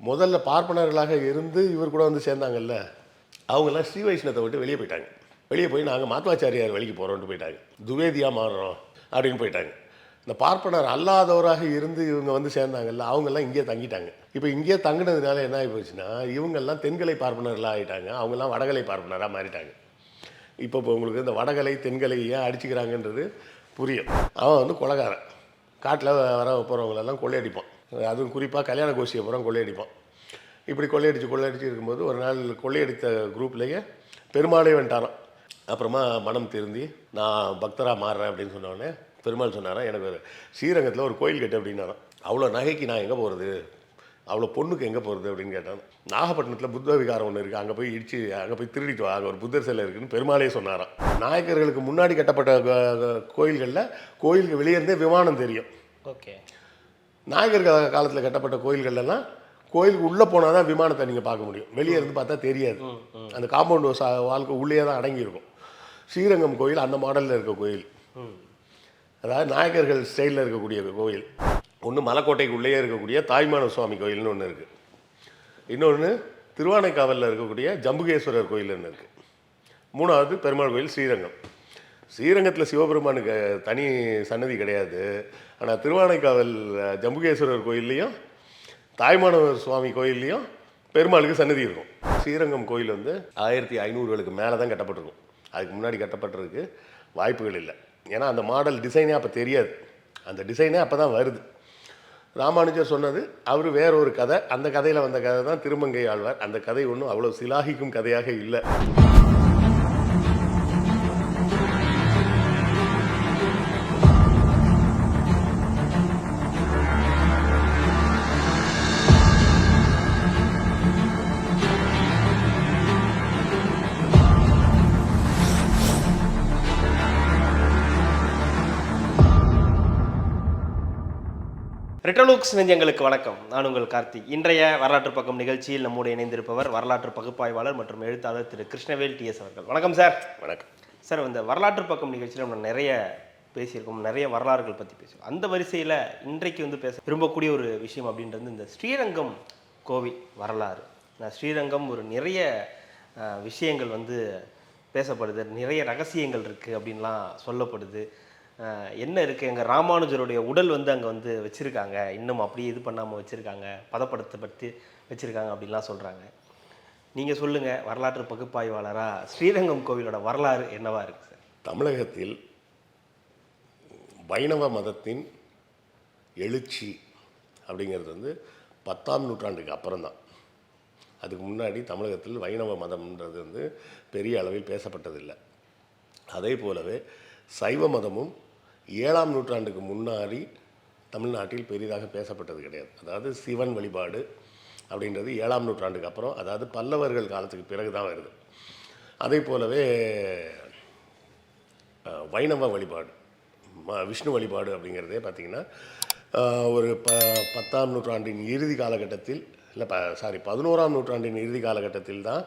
முதல்ல பார்ப்பனர்களாக இருந்து இவர் கூட வந்து சேர்ந்தாங்கல்ல, அவங்கெல்லாம் ஸ்ரீ வைஷ்ணவத்தை விட்டு வெளியே போயிட்டாங்க. வெளியே போய் நாங்கள் மாத்வாச்சாரியார் வழிக்கு போகிறோன்ட்டு போயிட்டாங்க. துவேதியாக மாறுறோம் அப்படின்னு போயிட்டாங்க. இந்த பார்ப்பனர் அல்லாதவராக இருந்து இவங்க வந்து சேர்ந்தாங்கல்ல, அவங்கெல்லாம் இங்கேயே தங்கிட்டாங்க. இப்போ இங்கேயே தங்கினதுனால என்ன ஆகி போச்சுன்னா, இவங்கெல்லாம் தென்கலை பார்ப்பனர்களாக ஆகிட்டாங்க, அவங்கெல்லாம் வடகலை பார்ப்பனராக மாறிட்டாங்க. இப்போ உங்களுக்கு இந்த வடகலை தென்கலை ஏன் அடிச்சுக்கிறாங்கன்றது புரியும். அவன் வந்து கொலைகாரன், காட்டில் வர போகிறவங்களெல்லாம் கொள்ளையடிப்பான். அதுவும் குறிப்பாக கல்யாண கோஷ்டியை பூரா கொள்ளையடிப்பான். இப்படி கொள்ளையடிச்சு இருக்கும்போது ஒரு நாள் கொள்ளையடித்த குரூப்லேயே பெருமாளே வந்துட்டாரான். அப்புறமா மனம் திருந்தி நான் பக்தராக மாறுறேன் அப்படின்னு சொன்னோடனே பெருமாள் சொன்னாரான், எனக்கு ஒரு ஸ்ரீரங்கத்தில் ஒரு கோயில் கட்டு அப்படின்னாரான். அவ்வளோ நகைக்கு நான் எங்கே போகிறது, அவ்வளோ பொண்ணுக்கு எங்கே போகிறது அப்படின்னு கேட்டான். நாகப்பட்டினத்தில் புத்த விகாரம் ஒன்று இருக்குது, அங்கே போய் இடித்து அங்கே போய் திருடிட்டு வா, அங்கே ஒரு புத்தர் சிலை இருக்குதுன்னு பெருமாளே சொன்னாரான். நாயக்கர்களுக்கு முன்னாடி கட்டப்பட்ட கோயில்களில் கோயிலுக்கு வெளியே இருந்தே விமானம் தெரியும். ஓகே. நாயக்கர் காலத்தில் கட்டப்பட்ட கோயில்கள்லாம் கோயிலுக்கு உள்ளே போனால் தான் விமானத்தை நீங்கள் பார்க்க முடியும், வெளியே இருந்து பார்த்தா தெரியாது. அந்த காம்பவுண்டு வாழ்க்கை உள்ளே தான் அடங்கியிருக்கும். ஸ்ரீரங்கம் கோயில் அந்த மாடலில் இருக்க கோயில், அதாவது நாயக்கர்கள் ஸ்டைலில் இருக்கக்கூடிய கோயில். ஒன்று மலைக்கோட்டைக்கு உள்ளே இருக்கக்கூடிய தாய்மான சுவாமி கோயில்னு ஒன்று இருக்குது. இன்னொன்று திருவானைக்காவலில் இருக்கக்கூடிய ஜம்புகேஸ்வரர் கோயில்னு இருக்குது. மூணாவது பெருமாள் கோயில் ஸ்ரீரங்கம். ஸ்ரீரங்கத்தில் சிவபெருமானுக்கு தனி சன்னதி கிடையாது. ஆனால் திருவானைக்காவல் ஜம்புகேஸ்வரர் கோயில்லையும் தாய்மானவர் சுவாமி கோயில்லையும் பெருமாளுக்கு சன்னதி இருக்கும். ஸ்ரீரங்கம் கோயில் வந்து 1500களுக்கு மேலே தான் கட்டப்பட்டிருக்கும். அதுக்கு முன்னாடி கட்டப்பட்டிருக்கு வாய்ப்புகள் இல்லை. ஏன்னா அந்த மாடல் டிசைனே அப்போ தெரியாது, அந்த டிசைனே அப்போ தான் வருது. ராமானுஜர் சொன்னது அவர் வேற ஒரு கதை, அந்த கதையில் வந்த கதை தான் திருமங்கை ஆழ்வார். அந்த கதை ஒன்றும் அவ்வளோ சிலாகிக்கும் கதையாக இல்லை. ரெட்ரோலுக்ஸ் நெஞ்சங்களுக்கு வணக்கம். நான் உங்கள் கார்த்திக். இன்றைய வரலாற்று பக்கம் நிகழ்ச்சியில் நம்முடைய இணைந்திருப்பவர் வரலாற்று பகுப்பாய்வாளர் மற்றும் எழுத்தாளர் திரு கிருஷ்ணவேல் டிஎஸ் அவர்கள். வணக்கம் சார். வணக்கம் சார். இந்த வரலாற்று பக்கம் நிகழ்ச்சியில் நம்ம நிறைய பேசியிருக்கோம், நிறைய வரலாறுகள் பற்றி பேசுவோம். அந்த வரிசையில் இன்றைக்கு வந்து பேச விரும்பக்கூடிய ஒரு விஷயம் அப்படின்றது இந்த ஸ்ரீரங்கம் கோவில் வரலாறு. ஸ்ரீரங்கம் ஒரு நிறைய விஷயங்கள் வந்து பேசப்படுது, நிறைய ரகசியங்கள் இருக்குது அப்படின்லாம் சொல்லப்படுது. என்ன இருக்குது, எங்கள் ராமானுஜருடைய உடல் வந்து அங்கே வந்து வச்சுருக்காங்க, இன்னும் அப்படியே இது பண்ணாமல் வச்சுருக்காங்க, பதப்படுத்தப்பட்டு வச்சுருக்காங்க அப்படின்லாம் சொல்கிறாங்க. நீங்கள் சொல்லுங்கள், வரலாற்று பகுப்பாய்வாளராக ஸ்ரீரங்கம் கோவிலோட வரலாறு என்னவா இருக்குது சார்? தமிழகத்தில் வைணவ மதத்தின் எழுச்சி அப்படிங்கிறது வந்து 10ஆம் நூற்றாண்டுக்கு அப்புறம்தான். அதுக்கு முன்னாடி தமிழகத்தில் வைணவ மதம்ன்றது வந்து பெரிய அளவில் பேசப்பட்டதில்லை. அதே போலவே சைவ மதமும் 7ஆம் நூற்றாண்டுக்கு முன்னாடி தமிழ்நாட்டில் பெரிதாக பேசப்பட்டது கிடையாது. அதாவது சிவன் வழிபாடு அப்படின்றது 7ஆம் நூற்றாண்டுக்கு அப்புறம், அதாவது பல்லவர்கள் காலத்துக்கு பிறகு தான் வருது. அதே போலவே வைணவ வழிபாடு, விஷ்ணு வழிபாடு அப்படிங்கிறதே பார்த்திங்கன்னா ஒரு 10ஆம் நூற்றாண்டின் இறுதி காலகட்டத்தில், இல்லை 11ஆம் நூற்றாண்டின் இறுதி காலகட்டத்தில் தான்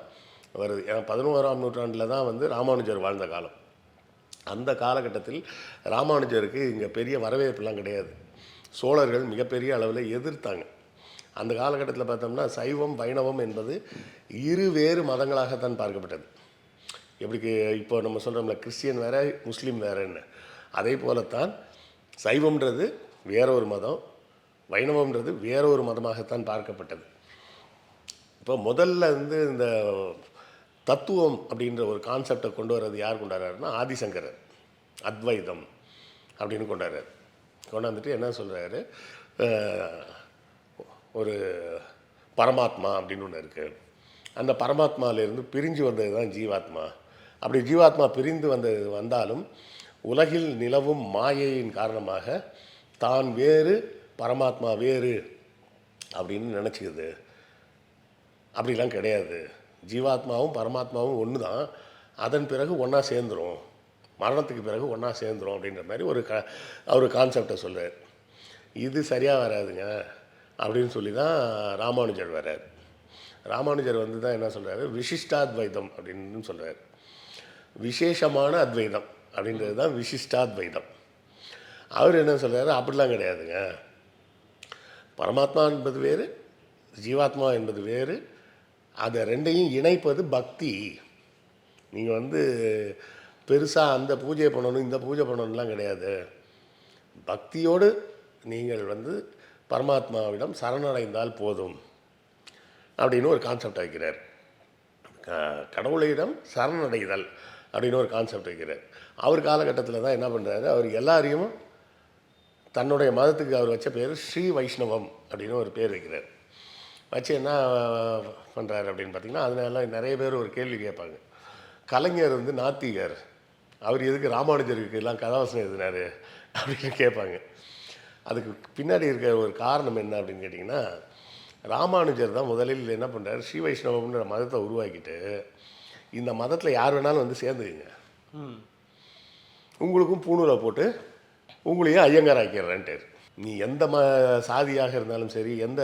வருது. ஏன்னா 11ஆம் நூற்றாண்டில் தான் வந்து ராமானுஜர் வாழ்ந்த காலம். அந்த காலகட்டத்தில் ராமானுஜருக்கு இங்கே பெரிய வரவேற்புலாம் கிடையாது. சோழர்கள் மிகப்பெரிய அளவில் எதிர்த்தாங்க. அந்த காலகட்டத்தில் பார்த்தோம்னா சைவம் வைணவம் என்பது இரு வேறு மதங்களாகத்தான் பார்க்கப்பட்டது. எப்படி இப்போ நம்ம சொல்கிறோம்ல, கிறிஸ்டியன் வேறு முஸ்லீம் வேறுன்னு, அதே போலத்தான் சைவம்ன்றது வேற ஒரு மதம், வைணவம்ன்றது வேற ஒரு மதமாகத்தான் பார்க்கப்பட்டது. இப்போ முதல்ல வந்து இந்த தத்துவம் அப்படின்ற ஒரு கான்செப்டை கொண்டு வர்றது யார் கொண்டாடுறாருன்னா ஆதிசங்கரர். அத்வைதம் அப்படின்னு கொண்டாடுறாரு. கொண்டாந்துட்டு என்ன சொல்கிறாரு, ஒரு பரமாத்மா அப்படின்னு ஒன்று இருக்குது, அந்த பரமாத்மாவிலேருந்து பிரிஞ்சு வந்தது தான் ஜீவாத்மா. அப்படி ஜீவாத்மா பிரிந்து வந்தாலும் உலகில் நிலவும் மாயையின் காரணமாக தான் வேறு பரமாத்மா வேறு அப்படின்னு நினச்சிக்குது. அப்படிலாம் கிடையாது, ஜீவாத்மாவும் பரமாத்மாவும் ஒன்று தான், அதன் பிறகு ஒன்றா சேர்ந்துடும், மரணத்துக்கு பிறகு ஒன்றா சேர்ந்துடும் அப்படின்ற மாதிரி அவர் கான்செப்டை சொல்கிறார். இது சரியாக வராதுங்க அப்படின்னு சொல்லி தான் ராமானுஜர் வர்றார். ராமானுஜர் வந்து தான் என்ன சொல்கிறாரு, விசிஷ்டாத்வைதம் அப்படின்னு சொல்கிறார். விசேஷமான அத்வைதம் அப்படின்றது தான் விசிஷ்டாத்வைதம். அவர் என்ன சொல்கிறாரு, அப்படிலாம் கிடையாதுங்க, பரமாத்மா என்பது வேறு, ஜீவாத்மா என்பது வேறு, அதை ரெண்டையும் இணைப்பது பக்தி. நீங்கள் வந்து பெருசாக அந்த பூஜை பண்ணணும் இந்த பூஜை பண்ணணும்லாம் கிடையாது. பக்தியோடு நீங்கள் வந்து பரமாத்மாவிடம் சரணடைந்தால் போதும் அப்படின்னு ஒரு கான்செப்ட் வைக்கிறார். கடவுளிடம் சரணடைதல் அப்படின்னு ஒரு கான்செப்ட் வைக்கிறார். அவர் காலகட்டத்தில் தான் என்ன பண்ணுறாரு, அவர் எல்லாரையும் தன்னுடைய மதத்துக்கு அவர் வச்ச பேர் ஸ்ரீ வைஷ்ணவம் அப்படின்னு ஒரு பேர் வைக்கிறார். வச்சு என்ன பண்ணுறாரு அப்படின்னு பார்த்தீங்கன்னா, அதனால நிறைய பேர் ஒரு கேள்வி கேட்பாங்க. கலைஞர் வந்து நாத்திகர், அவர் எதுக்கு ராமானுஜருக்கு எல்லாம் கதாவசனம் எழுதினார் அப்படின்னு கேட்பாங்க. அதுக்கு பின்னாடி இருக்கிற ஒரு காரணம் என்ன அப்படின்னு கேட்டிங்கன்னா, ராமானுஜர் தான் முதலில் என்ன பண்ணுறாரு, ஸ்ரீ வைஷ்ணவம்ன்ற மதத்தை உருவாக்கிட்டு இந்த மதத்தில் யார் வேணாலும் வந்து சேர்ந்துக்குங்க, உங்களுக்கும் பூணூலை போட்டு உங்களையும் ஐயங்கார் ஆக்கிடுறேன்ட்டு. நீ எந்த சாதியாக இருந்தாலும் சரி, எந்த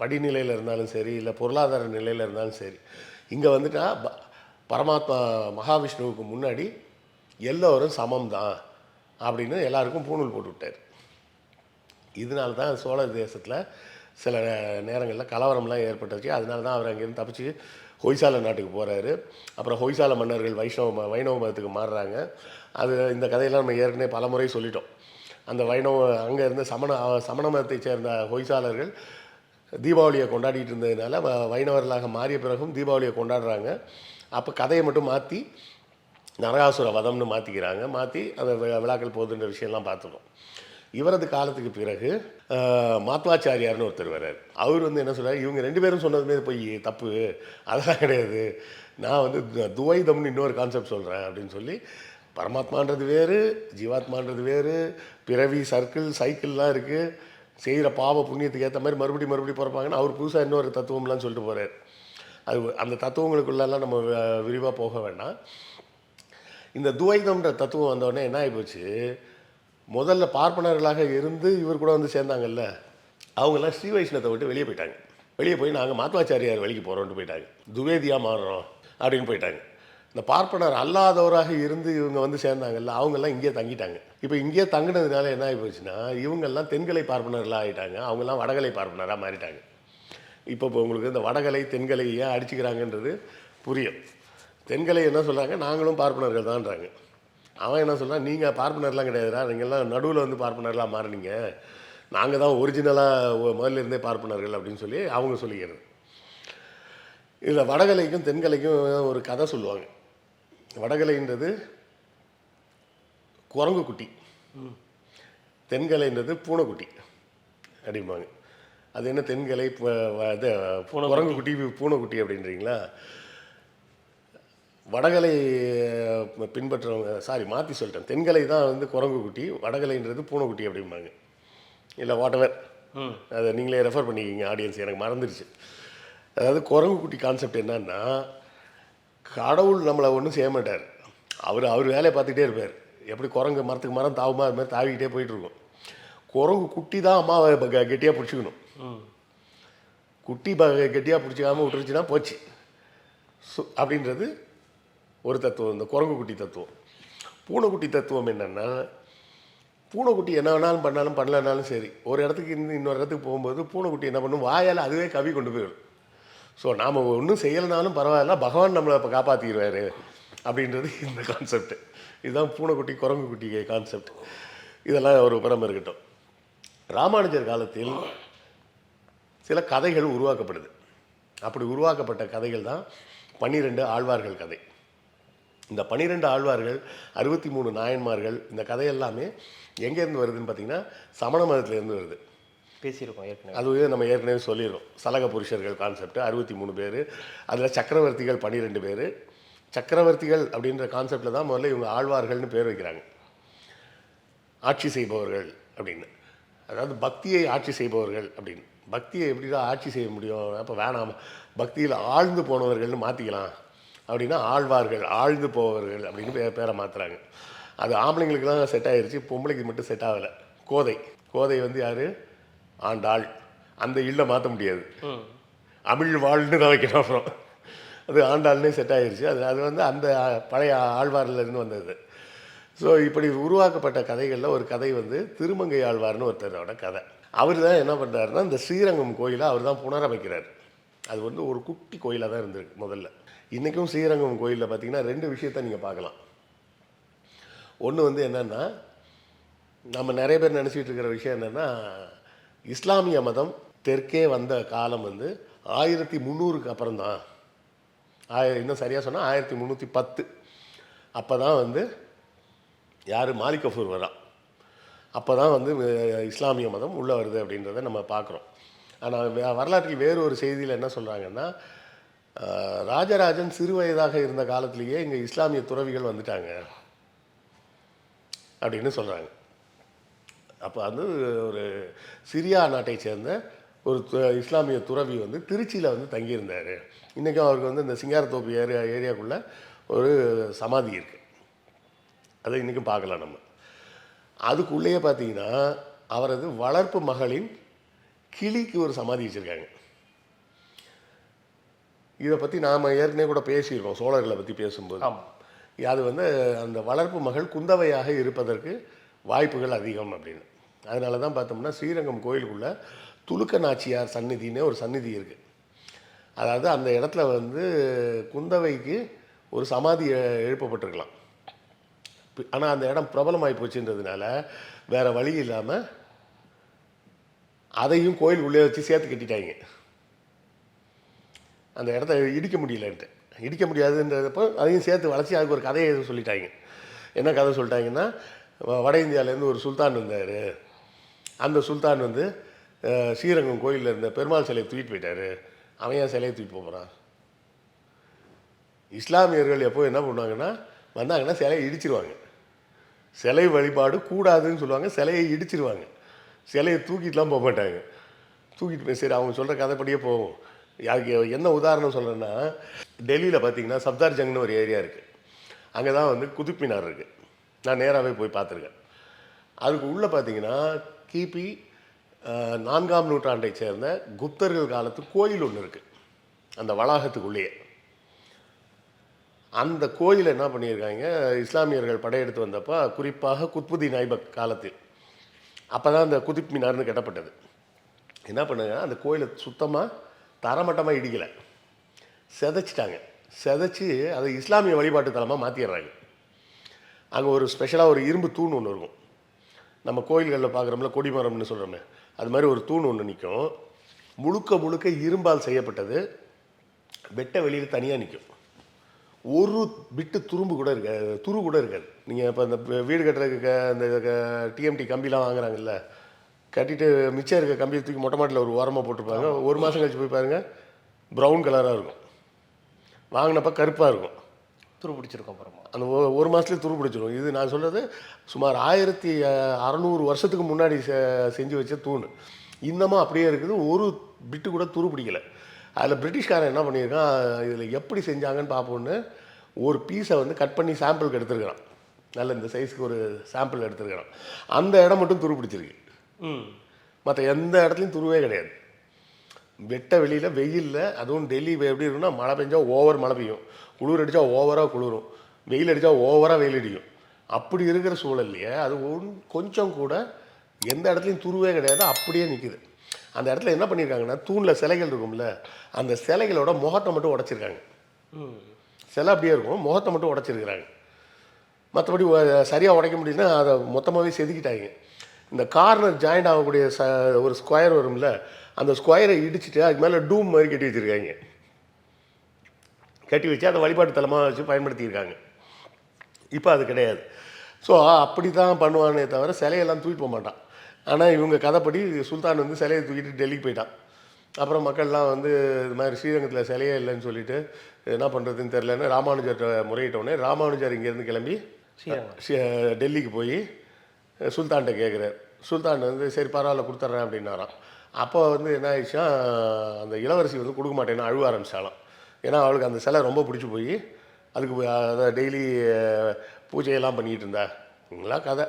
படிநிலையில் இருந்தாலும் சரி, இல்லை பொருளாதார நிலையில் இருந்தாலும் சரி, இங்கே வந்துட்டா பரமாத்மா மகாவிஷ்ணுவுக்கு முன்னாடி எல்லோரும் சமம் தான் அப்படின்னு எல்லாருக்கும் பூணூல் போட்டு விட்டார். இதனால தான் சோழ தேசத்தில் சில நேரங்களில் கலவரம்லாம் ஏற்பட்டுச்சு. அதனால தான் அவர் அங்கேருந்து தப்பிச்சு ஹொய்சால நாட்டுக்கு போகிறாரு. அப்புறம் ஹொய்சால மன்னர்கள் வைணவ மதத்துக்கு மாறுறாங்க. அது இந்த கதையெல்லாம் நம்ம ஏற்கனவே பல முறை சொல்லிட்டோம். அந்த அங்கே இருந்த சமண மதத்தை சேர்ந்த ஹொய்சாலர்கள் தீபாவளியை கொண்டாடிட்டு இருந்ததுனால வைணவர்களாக மாறிய பிறகும் தீபாவளியை கொண்டாடுறாங்க. அப்போ கதையை மட்டும் மாற்றி நரகாசுர வதம்னு மாற்றிக்கிறாங்க. மாற்றி அந்த விழாக்கள் போகுதுன்ற விஷயம்லாம் பார்த்துட்டோம். இவரது காலத்துக்கு பிறகு மாத்வாச்சாரியார்னு ஒருத்தர் வர்றார். அவர் வந்து என்ன சொல்கிறார், இவங்க ரெண்டு பேரும் சொன்னதுமே போய் தப்பு, அதெல்லாம் கிடையாது, நான் வந்து துவைதம்னு இன்னொரு கான்செப்ட் சொல்கிறேன் அப்படின்னு சொல்லி, பரமாத்மான்றது வேறு, ஜீவாத்மான்றது வேறு, பிறவி சைக்கிள்லாம் இருக்குது, செய்கிற பாவ புண்ணியத்துக்கு ஏற்ற மாதிரி மறுபடியும் பிறப்பாங்கன்னு அவர் புதுசாக இன்னொரு தத்துவம்லாம் சொல்லிட்டு போகிறார். அது அந்த தத்துவங்களுக்குள்ளெல்லாம் நம்ம விரிவாக போக வேண்டாம். இந்த துவைதம்ன்ற தத்துவம் வந்தோடனே என்ன ஆகிப்போச்சு, முதல்ல பார்ப்பனர்களாக இருந்து இவர் கூட வந்து சேர்ந்தாங்கல்ல, அவங்கெல்லாம் ஸ்ரீ வைஷ்ணவத்தை விட்டு வெளியே போயிட்டாங்க. வெளியே போய் நாங்கள் மாத்வாச்சாரியார் வழிக்கு போகிறோன்ட்டு போயிட்டாங்க. துவேதியாக மாறுறோம் அப்படின்னு போயிட்டாங்க. இந்த பார்ப்பனர் அல்லாதவராக இருந்து இவங்க வந்து சேர்ந்தாங்கல்ல, அவங்கெல்லாம் இங்கேயே தங்கிட்டாங்க. இப்போ இங்கேயே தங்கினதுனால என்ன ஆகி போச்சுன்னா, இவங்கெல்லாம் தென்கலை பார்ப்பனர்களாக ஆகிட்டாங்க, அவங்கெல்லாம் வடகலை பார்ப்பனராக மாறிட்டாங்க. இப்போ உங்களுக்கு இந்த வடகலை தென்கலை ஏன் அடிச்சுக்கிறாங்கன்றது புரியும். தென்கலை என்ன சொல்கிறாங்க, நாங்களும் பார்ப்பனர்கள் தான்றாங்க. அவன் என்ன சொல்கிறான், நீங்கள் பார்ப்பனர்லாம் கிடையாதுடா, நீங்கள்லாம் நடுவில் வந்து பார்ப்பனர்களாக மாறினீங்க, நாங்கள் தான் ஒரிஜினலாக முதல்ல இருந்தே பார்ப்பனர்கள் அப்படின்னு சொல்லி அவங்க சொல்லிக்கிறது. இதில் வடகலைக்கும் தென்கலைக்கும் ஒரு கதை சொல்லுவாங்க. வடகலைன்றது குரங்கு குட்டி, தென்கலைன்றது பூனைக்குட்டி அப்படிம்பாங்க. அது என்ன தென்கலை இது குரங்கு குட்டி பூனைக்குட்டி அப்படின்றீங்களா? வடகலை பின்பற்றவங்க மாற்றி சொல்லிட்டேன். தென்கலை தான் வந்து குரங்கு குட்டி, வடகலைன்றது பூனைக்குட்டி அப்படிம்பாங்க. இல்லை வாட்டவர், அதை நீங்களே ரெஃபர் பண்ணிக்கிங்க ஆடியன்ஸ், எனக்கு மறந்துடுச்சு. அதாவது குரங்கு குட்டி கான்செப்ட் என்னன்னா, கடவுள் நம்மளை ஒன்றும் செய்ய மாட்டார், அவர் வேலையை பார்த்துக்கிட்டே இருப்பார். எப்படி குரங்கு மரத்துக்கு மரம் தாவுமா அது மாதிரி தாவிக்கிட்டே போயிட்டுருக்கும். குரங்கு குட்டி தான் அம்மாவை கெட்டியாக பிடிச்சிக்கணும். குட்டி கெட்டியாக பிடிச்சிக்காமல் விட்டுருச்சுன்னா போச்சு அப்படின்றது ஒரு தத்துவம், இந்த குரங்கு குட்டி தத்துவம். பூனைக்குட்டி தத்துவம் என்னென்னா, பூனைக்குட்டி என்ன வேணாலும் பண்ணலனாலும் சரி, ஒரு இடத்துக்கு இன்னொரு இடத்துக்கு போகும்போது பூனைக்குட்டி என்ன பண்ணும், வாயால் அதுவே கவி கொண்டு போயிடும். ஸோ நாம் ஒன்றும் செய்யலைனாலும் பரவாயில்ல, பகவான் நம்மளை இப்போ காப்பாற்றிடுவார் அப்படின்றது இந்த கான்செப்ட். இதுதான் பூனைக்குட்டி குரங்கு குட்டி கான்செப்ட். இதெல்லாம் ஒரு புறம் இருக்கட்டும். ராமானுஜர் காலத்தில் சில கதைகள் உருவாக்கப்படுது. அப்படி உருவாக்கப்பட்ட கதைகள் தான் 12 ஆழ்வார்கள் கதை. இந்த 12 ஆழ்வார்கள், 63 நாயன்மார்கள், இந்த கதையெல்லாமே எங்கேருந்து வருதுன்னு பார்த்தீங்கன்னா சமண மதத்துலேருந்து வருது. பேசியிருக்கோம் ஏற்கனவே, அதுவே நம்ம ஏற்கனவே சொல்லிடுறோம். சலக புருஷர்கள் கான்செப்ட் 63 பேர், அதில் சக்கரவர்த்திகள் 12 பேர். சக்கரவர்த்திகள் அப்படின்ற கான்செப்டில் தான் முதல்ல இவங்க ஆழ்வார்கள்னு பேர் வைக்கிறாங்க. ஆட்சி செய்பவர்கள் அப்படின்னு, அதாவது பக்தியை ஆட்சி செய்பவர்கள் அப்படின்னு. பக்தியை எப்படி தான் ஆட்சி செய்ய முடியும், அப்போ வேணாம், பக்தியில் ஆழ்ந்து போனவர்கள்னு மாற்றிக்கலாம் அப்படின்னா ஆழ்வார்கள், ஆழ்ந்து போவர்கள் அப்படின்னு பேரை மாற்றுறாங்க. அது ஆம்பளைங்களுக்கெல்லாம் செட் ஆகிருச்சு, பொம்பளைக்கு மட்டும் செட் ஆகலை. கோதை வந்து யார், ஆண்டாள். அந்த இல்லை மாற்ற முடியாது, அமிழ் வாழ்ன்னு தான் வைக்கணும். அப்புறம் அது ஆண்டாள்னே செட் ஆகிருச்சு. அது வந்து அந்த பழைய ஆழ்வார்லேருந்து வந்தது. ஸோ இப்படி உருவாக்கப்பட்ட கதைகளில் ஒரு கதை வந்து திருமங்கை ஆழ்வார்னு ஒருத்தரோட கதை. அவர் தான் என்ன பண்ணுறாருன்னா, இந்த ஸ்ரீரங்கம் கோயிலை அவர் தான் புனரமைக்கிறார். அது வந்து ஒரு குட்டி கோயிலாக தான் இருந்திருக்கு முதல்ல. இன்றைக்கும் ஸ்ரீரங்கம் கோயிலில் பார்த்தீங்கன்னா 2 விஷயத்த நீங்கள் பார்க்கலாம். ஒன்று வந்து என்னென்னா, நம்ம நிறைய பேர் நினச்சிட்டு இருக்கிற விஷயம் என்னென்னா, இஸ்லாமிய மதம் தெற்கே வந்த காலம் வந்து 1300க்கு அப்புறம் தான். இன்னும் சரியாக சொன்னால் 1310. அப்போ தான் வந்து யார் மாலிக் கஃபூர் வரான். அப்போ தான் வந்து இஸ்லாமிய மதம் உள்ளே வருது அப்படின்றத நம்ம பார்க்குறோம். ஆனால் வரலாற்றில் வேறு ஒரு செய்தியில் என்ன சொல்கிறாங்கன்னா, ராஜராஜன் சிறு வயதாக இருந்த காலத்திலேயே இங்கே இஸ்லாமிய துறவிகள் வந்துட்டாங்க அப்படின்னு சொல்கிறாங்க. அப்போ வந்து ஒரு சிரியா நாட்டை சேர்ந்த ஒரு இஸ்லாமிய துறவி வந்து திருச்சியில் வந்து தங்கியிருந்தார். இன்றைக்கும் அவருக்கு வந்து இந்த சிங்காரத்தோப்பு ஏரியாக்குள்ளே ஒரு சமாதி இருக்குது. அதை இன்றைக்கும் பார்க்கலாம் நம்ம. அதுக்குள்ளேயே பார்த்தீங்கன்னா அவரது வளர்ப்பு மகளின் கிளிக்கு ஒரு சமாதி வச்சுருக்காங்க. இதை பற்றி நாம் ஏற்கனவே கூட பேசியிருக்கோம் சோழர்களை பற்றி பேசும்போது. அது வந்து அந்த வளர்ப்பு மகள் குந்தவையாக இருப்பதற்கு வாய்ப்புகள் அதிகம் அப்படின்னு. அதனால தான் பார்த்தோம்னா ஸ்ரீரங்கம் கோயிலுக்குள்ளே துலுக்க நாச்சியார் சந்நிதினே ஒரு சந்நிதி இருக்குது. அதாவது அந்த இடத்துல வந்து குந்தவைக்கு ஒரு சமாதி எழுப்பப்பட்டிருக்கலாம். ஆனால் அந்த இடம் பிரபலமாகி போச்சுன்றதுனால வேறு வழி இல்லாமல் அதையும் கோயில் உள்ளே வச்சு சேர்த்து கட்டிட்டாங்க. அந்த இடத்த இடிக்க முடியலன்ட்டு, இடிக்க முடியாதுன்றப்போ அதையும் சேர்த்து வளர்ச்சி அதுக்கு ஒரு கதையை எதுவும் சொல்லிட்டாங்க. என்ன கதை சொல்லிட்டாங்கன்னா, வட இந்தியாவிலேருந்து ஒரு சுல்தான் இருந்தார். அந்த சுல்தான் வந்து ஸ்ரீரங்கம் கோயிலில் இருந்த பெருமாள் சிலையை தூக்கிட்டு போயிட்டார். அவன் ஏன் சிலையை தூக்கிட்டு போகிறான்? இஸ்லாமியர்கள் எப்போ என்ன பண்ணுவாங்கன்னா, வந்தாங்கன்னா சிலையை இடிச்சிருவாங்க. சிலை வழிபாடு கூடாதுன்னு சொல்லுவாங்க, சிலையை இடிச்சிருவாங்க. சிலையை தூக்கிட்டுலாம் போக மாட்டாங்க. தூக்கிட்டு போய் சரி அவங்க சொல்கிற கதைப்படியே போகும். யாருக்கு என்ன உதாரணம் சொல்கிறேன்னா, டெல்லியில் பார்த்தீங்கன்னா சப்தார்ஜங்னு ஒரு ஏரியா இருக்குது. அங்கே தான் வந்து குதுப் மினார் இருக்குது. நான் நேராகவே போய் பார்த்துருக்கேன். அதுக்கு உள்ளே பார்த்தீங்கன்னா கிபி 4ஆம் நூற்றாண்டை சேர்ந்த குப்தர்கள் காலத்து கோயில் ஒன்று இருக்குது அந்த வளாகத்துக்குள்ளேயே. அந்த கோயிலை என்ன பண்ணியிருக்காங்க, இஸ்லாமியர்கள் படையெடுத்து வந்தப்போ குறிப்பாக குத்புதீன் ஐபக் காலத்தில் அப்போ தான் அந்த குதுப் மினார்னு கட்டப்பட்டது. என்ன பண்ணுங்க, அந்த கோயிலை சுத்தமாக தரமட்டமாக இடிக்கலை, செதைச்சிட்டாங்க. செதைச்சி அதை இஸ்லாமிய வழிபாட்டு தலமாக மாற்றிடுறாங்க. அங்கே ஒரு ஸ்பெஷலாக ஒரு இரும்பு தூண் ஒன்று இருக்கும். நம்ம கோயில்களில் பார்க்குறோம்ல கொடிமரம்னு சொல்கிறோமே, அது மாதிரி ஒரு தூண் ஒன்று நிற்கும். முழுக்க முழுக்க இரும்பால் செய்யப்பட்டது. வெட்ட வெளியில் தனியாக நிற்கும். ஒரு பிட்டு துரும்பு கூட இருக்காது, துரு கூட இருக்காது. நீங்கள் இப்போ இந்த வீடு கட்டுறதுக்கு அந்த டிஎம்டி கம்பிலாம் வாங்குறாங்கல்ல, கட்டிட்டு மிச்சம் இருக்க கம்பியை தூக்கி மொட்டை மாட்டில் ஒரு ஓரமாக போட்டிருப்பாங்க. ஒரு மாதம் கழிச்சு போய் பாருங்கள், ப்ரௌன் கலராக இருக்கும். வாங்கினப்போ கருப்பாக இருக்கும், துரு பிடிச்சிருக்கோம். அப்புறமா அந்த ஒரு மாதத்துலேயே துரு பிடிச்சிரும். இது நான் சொல்கிறது சுமார் 1600 வருஷத்துக்கு முன்னாடி செஞ்சு வச்ச தூண். இன்னமும் அப்படியே இருக்குது, ஒரு பிட்டு கூட துரு பிடிக்கலை. அதில் பிரிட்டிஷ்காரன் என்ன பண்ணியிருக்கான், இதில் எப்படி செஞ்சாங்கன்னு பார்ப்போன்னு ஒரு பீஸை வந்து கட் பண்ணி சாம்பிளுக்கு எடுத்துருக்கிறான். நல்ல இந்த சைஸுக்கு ஒரு சாம்பிள் எடுத்துருக்கிறான். அந்த இடம் மட்டும் துரு பிடிச்சிருக்கு. மற்ற எந்த இடத்துலையும் துருவே கிடையாது. வெட்ட வெளியில் வெயிலில், அதுவும் டெல்லி எப்படி இருக்குன்னா, மழை பெஞ்சா ஓவர் மழை பெய்யும், குளிர் அடித்தா ஓவராக குளிரும், வெயில் அடித்தா ஓவராக வெயில் அடிக்கும். அப்படி இருக்கிற சூழல்லையே அது கொஞ்சம் கூட எந்த இடத்துலையும் துருவே கிடையாது, அப்படியே நிற்கிது. அந்த இடத்துல என்ன பண்ணியிருக்காங்கன்னா, தூணில் சிலைகள் இருக்கும்ல, அந்த சிலைகளோட முகத்தை மட்டும் உடைச்சிருக்காங்க. சிலை அப்படியே இருக்கும், முகத்தை மட்டும் உடைச்சிருக்கிறாங்க. மற்றபடி சரியாக உடைக்க முடியும்னா அதை மொத்தமாகவே செதுக்கிட்டாங்க. இந்த கார்னர் ஜாயிண்ட் ஆகக்கூடிய ஒரு ஸ்கொயர் வரும்ல, அந்த ஸ்கொயரை இடிச்சுட்டு அதுக்கு மேலே டூம் மாதிரி கட்டி வச்சுருக்காங்க. கட்டி வச்சு அதை வழிபாட்டு தலமாக வச்சு பயன்படுத்தியிருக்காங்க. இப்போ அது கிடையாது. ஸோ அப்படி தான் பண்ணுவானே தவிர சிலையெல்லாம் தூக்கிட்டு போக மாட்டான். ஆனால் இவங்க கதைப்படி சுல்தான் வந்து சிலையை தூக்கிட்டு டெல்லிக்கு போயிட்டான். அப்புறம் மக்கள்லாம் வந்து இது மாதிரி ஸ்ரீரங்கத்தில் சிலையே இல்லைன்னு சொல்லிட்டு என்ன பண்ணுறதுன்னு தெரிலன்னு ராமானுஜர்கிட்ட முறையிட்டோடனே ராமானுஜர் இங்கேருந்து கிளம்பி டெல்லிக்கு போய் சுல்தான்கிட்ட கேட்குறாரு. சுல்தான் வந்து சரி பரவாயில்ல கொடுத்துட்றேன் அப்படின்னாராம். அப்போ வந்து என்ன ஆயிடுச்சா, அந்த இளவரசி வந்து கொடுக்க மாட்டேன்னு அழுவ ஆரம்பிச்சாலாம். ஏன்னா அவளுக்கு அந்த சிலை ரொம்ப பிடிச்சி போய் அதுக்கு அதை டெய்லி பூஜையெல்லாம் பண்ணிகிட்டு இருந்தா கதை.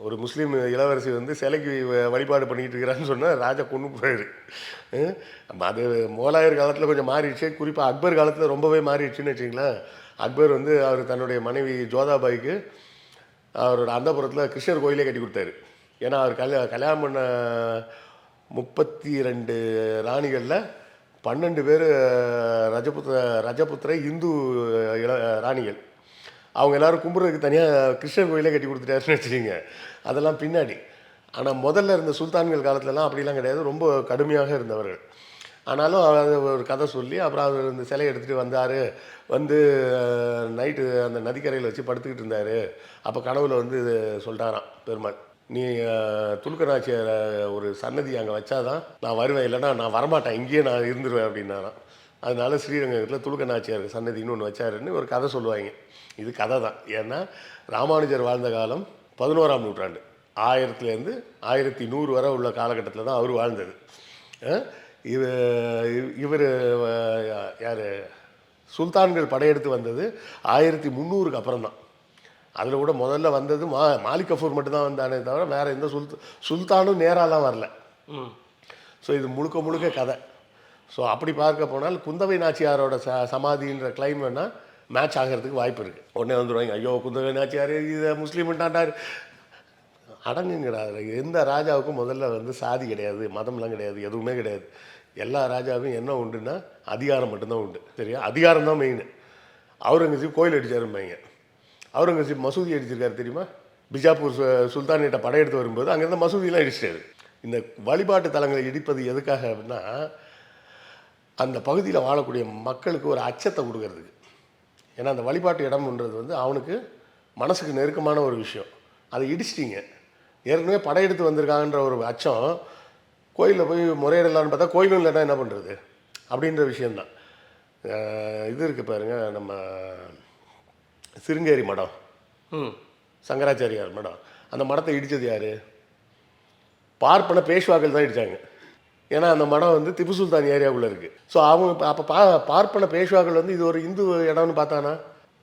ஒரு முஸ்லீம் இளவரசி வந்து சிலைக்கு வழிபாடு பண்ணிகிட்டு இருக்கிறான்னு சொன்னால் ராஜா கொண்டு போயிரு. அது முகலாயர் காலத்தில் கொஞ்சம் மாறிடுச்சு, குறிப்பாக அக்பர் காலத்தில் ரொம்பவே மாறிடுச்சுன்னு வச்சிங்களேன். அக்பர் வந்து அவர் தன்னுடைய மனைவி ஜோதாபாய்க்கு அவரோட அந்தப்புறத்தில் கிருஷ்ணர் கோயிலே கட்டி கொடுத்தாரு. ஏன்னா அவர் கல்யாணம் பண்ண 32 ராணிகளில் 12 பேர் ரஜபுத்திர இந்து ராணிகள். அவங்க எல்லோரும் கும்பிட்றதுக்கு தனியாக கிருஷ்ணர் கோயிலே கட்டி கொடுத்துட்டாருன்னு வச்சுக்கிங்க. அதெல்லாம் பின்னாடி. ஆனால் முதல்ல இருந்த சுல்தான்கள் காலத்துலலாம் அப்படிலாம் கிடையாது, ரொம்ப கடுமையாக இருந்தவர்கள். ஆனாலும் அது ஒரு கதை சொல்லி அப்புறம் அவர் இந்த சிலையை எடுத்துகிட்டு வந்தார். வந்து நைட்டு அந்த நதிக்கரையில் வச்சு படுத்துக்கிட்டு இருந்தார். அப்போ கனவுல வந்து சொல்லிட்டாராம் பெருமாள், நீ துலுக்கநாச்சியார் ஒரு சன்னதி அங்கே வச்சாதான் நான் வருவேன், இல்லைன்னா நான் வரமாட்டேன், இங்கேயே நான் இருந்துருவேன் அப்படின்னாராம். அதனால ஸ்ரீரங்கத்தில் துலுக்கநாச்சியார் சன்னதின்னு ஒன்று வச்சாருன்னு ஒரு கதை சொல்லுவாங்க. இது கதை தான். ஏன்னா ராமானுஜர் வாழ்ந்த காலம் 11ஆம் நூற்றாண்டு, 1000லேருந்து 1100 வரை உள்ள காலகட்டத்தில் தான் அவர் வாழ்ந்தது. இவர் யார், சுல்தான்கள் படையெடுத்து வந்தது 1300க்கு அப்புறம் தான். அதில் கூட முதல்ல வந்தது மாலிக் கஃபூர் மட்டும்தான் வந்தானே தவிர வேறு எந்த சுல்தானும் நேராலாம் வரல. ஸோ இது முழுக்க முழுக்க கதை. ஸோ அப்படி பார்க்க போனால் குந்தவை நாச்சியாரோட சமாதின்ற கிளைம் வேணால் மேட்ச் ஆகிறதுக்கு வாய்ப்பு இருக்குது. உடனே வந்துடுவாங்க, ஐயோ குந்தவை நாச்சியார் இதை முஸ்லீம்ட்டாண்டார். அடங்குங்கிறாரு. எந்த ராஜாவுக்கும் முதல்ல வந்து சாதி கிடையாது, மதம்லாம் கிடையாது, எதுவுமே கிடையாது. எல்லா ராஜாவும் என்ன உண்டுன்னா அதிகாரம் மட்டும்தான் உண்டு. சரியா? அதிகாரம் தான் மெயின். அவுரங்கசீப் கோயில் அடிச்சாருப்பாங்க. அவுரங்கசீப் மசூதி அடிச்சிருக்காரு தெரியுமா? பிஜாப்பூர் சுல்தானிட்ட படையெடுத்து வரும்போது அங்கேருந்து மசூதியெலாம் இடிச்சிட்டாரு. இந்த வழிபாட்டு தலங்களை இடிப்பது எதுக்காக அப்படின்னா அந்த பகுதியில் வாழக்கூடிய மக்களுக்கு ஒரு அச்சத்தை கொடுக்கறதுக்கு. ஏன்னா அந்த வழிபாட்டு இடம்ன்றது வந்து அவனுக்கு மனசுக்கு நெருக்கமான ஒரு விஷயம். அதை இடிச்சிட்டிங்க, ஏற்கனவே படையெடுத்து வந்திருக்காங்கன்ற ஒரு அச்சம். கோயிலில் போய் முறையிடலான்னு பார்த்தா கோயிலும் இல்லைன்னா என்ன பண்ணுறது அப்படின்ற விஷயந்தான். இது இருக்குது பாருங்கள், நம்ம சிருங்கேரி மடம், சங்கராச்சாரியார் மடம். அந்த மடத்தை இடித்தது யார்? பார்ப்பன பேஷ்வாக்கள் தான் இடித்தாங்க. ஏன்னா அந்த மடம் வந்து திப்பு சுல்தான் ஏரியாவுக்குள்ளே இருக்குது. ஸோ அவங்க அப்போ பார்ப்பன பேஷ்வாக்கள் வந்து இது ஒரு இந்து இடம்னு பார்த்தானா?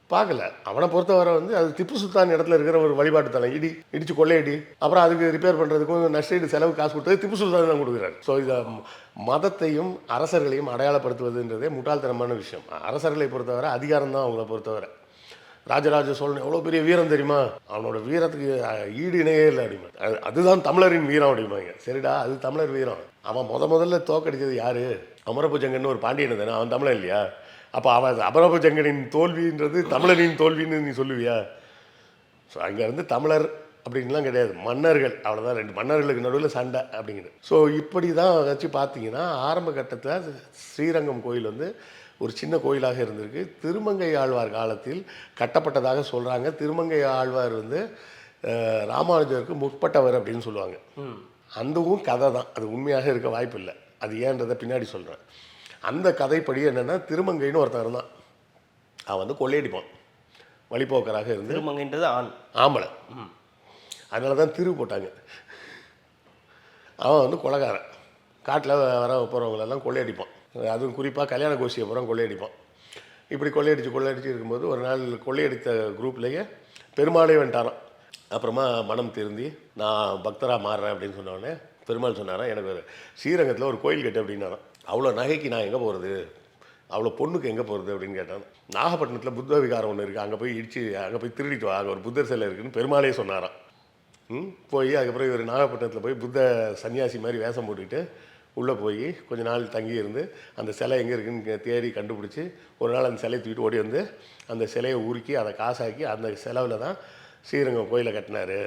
பார்க்கல. அவனை பொறுத்தவரை வந்து அது திப்பு சுல்தான் இடத்துல இருக்கிற ஒரு வழிபாட்டு தலம். இடித்து கொள்ளையடி, அப்புறம் அதுக்கு ரிப்பேர் பண்ணுறதுக்கும் நஷ்டஈடு செலவு காசு கொடுத்தது திப்பு சுல்தான் தான் கொடுக்குறாரு. ஸோ இதை மதத்தையும் அரசர்களையும் அடையாளப்படுத்துவதுன்றதே முட்டாள்தனமான விஷயம். அரசர்களை பொறுத்தவரை அதிகாரம் தான் அவங்கள பொறுத்தவரை. ராஜராஜ சோழன் எவ்வளோ பெரிய வீரம் தெரியுமா? அவனோட வீரத்துக்கு ஈடு இணையே இல்லை அப்படிமா. அதுதான் தமிழரின் வீரம் அப்படிம்பாங்க. சரிடா, அது தமிழர் வீரம். அவன் முதல்ல தோக்கடிச்சது யார்? அமரபுஜங்கன்னு ஒரு பாண்டியன் தானே, அவன் தமிழன் இல்லையா? அப்போ அவன் அமரபுஜங்கனின் தோல்வின்றது தமிழரின் தோல்வின்னு நீ சொல்லுவியா? ஸோ அங்கே வந்து தமிழர் அப்படின்லாம் கிடையாது, மன்னர்கள், அவ்வளோதான். 2 மன்னர்களுக்கு நடுவில் சண்டை அப்படிங்கிறது. ஸோ இப்படி தான் வச்சு பார்த்தீங்கன்னா ஆரம்ப கட்டத்தில் ஸ்ரீரங்கம் கோயில் வந்து ஒரு சின்ன கோயிலாக இருந்திருக்கு. திருமங்கை ஆழ்வார் காலத்தில் கட்டப்பட்டதாக சொல்கிறாங்க. திருமங்கை ஆழ்வார் வந்து ராமானுஜருக்கு முற்பட்டவர் அப்படின்னு சொல்லுவாங்க. அதுவும் கதை தான், அது உண்மையாக இருக்க வாய்ப்பு இல்லை. அது ஏன்றதை பின்னாடி சொல்கிறேன். அந்த கதைப்படி என்னென்னா திருமங்கைன்னு ஒருத்தர் தான், அவன் வந்து கொள்ளையடிப்பான், வழிபோக்கராக இருந்து. திருமங்கைன்றது ஆம்பளை, அதனால தான் திரு போட்டாங்க. அவன் வந்து கொலைகாரன், காட்டில் வர போகிறவங்களெல்லாம் கொள்ளையடிப்பான். அதுவும் குறிப்பாக கல்யாண கோஷ்டியை பூரா கொள்ளையடிப்பான். இப்படி கொள்ளையடிச்சு இருக்கும்போது ஒரு நாள் கொள்ளையடித்த குரூப்லேயே பெருமாளே வந்துட்டாரான். அப்புறமா மனம் திருந்தி நான் பக்தராக மாறுறேன் அப்படின்னு சொன்னோடனே பெருமாள் சொன்னாரான், எனக்கு ஒரு ஸ்ரீரங்கத்தில் ஒரு கோயில் கட்டு அப்படின்னாரான். அவ்வளோ நகைக்கு நான் எங்கே போகிறது, அவ்வளோ பொண்ணுக்கு எங்கே போகிறது அப்படின்னு கேட்டான். நாகப்பட்டினத்தில் புத்த விகாரம் ஒன்று இருக்குது, அங்கே போய் இடித்து அங்கே போய் திருடிட்டு வா, அங்கே ஒரு புத்தர் சிலை இருக்குதுன்னு பெருமாளே சொன்னாரான். போய் அதுக்கப்புறம் இவர் நாகப்பட்டினத்தில் போய் புத்த சன்னியாசி மாதிரி வேஷம் போட்டுக்கிட்டு உள்ளே போய் கொஞ்ச நாள் தங்கி இருந்து அந்த சிலை எங்கே இருக்குதுன்னு தேடி கண்டுபிடிச்சி ஒரு நாள் அந்த சிலையை தூக்கிட்டு ஓடி வந்து அந்த சிலையை உருக்கி அதை காசாக்கி அந்த செலவில் தான் ஸ்ரீரங்கம் கோயிலை கட்டினார்.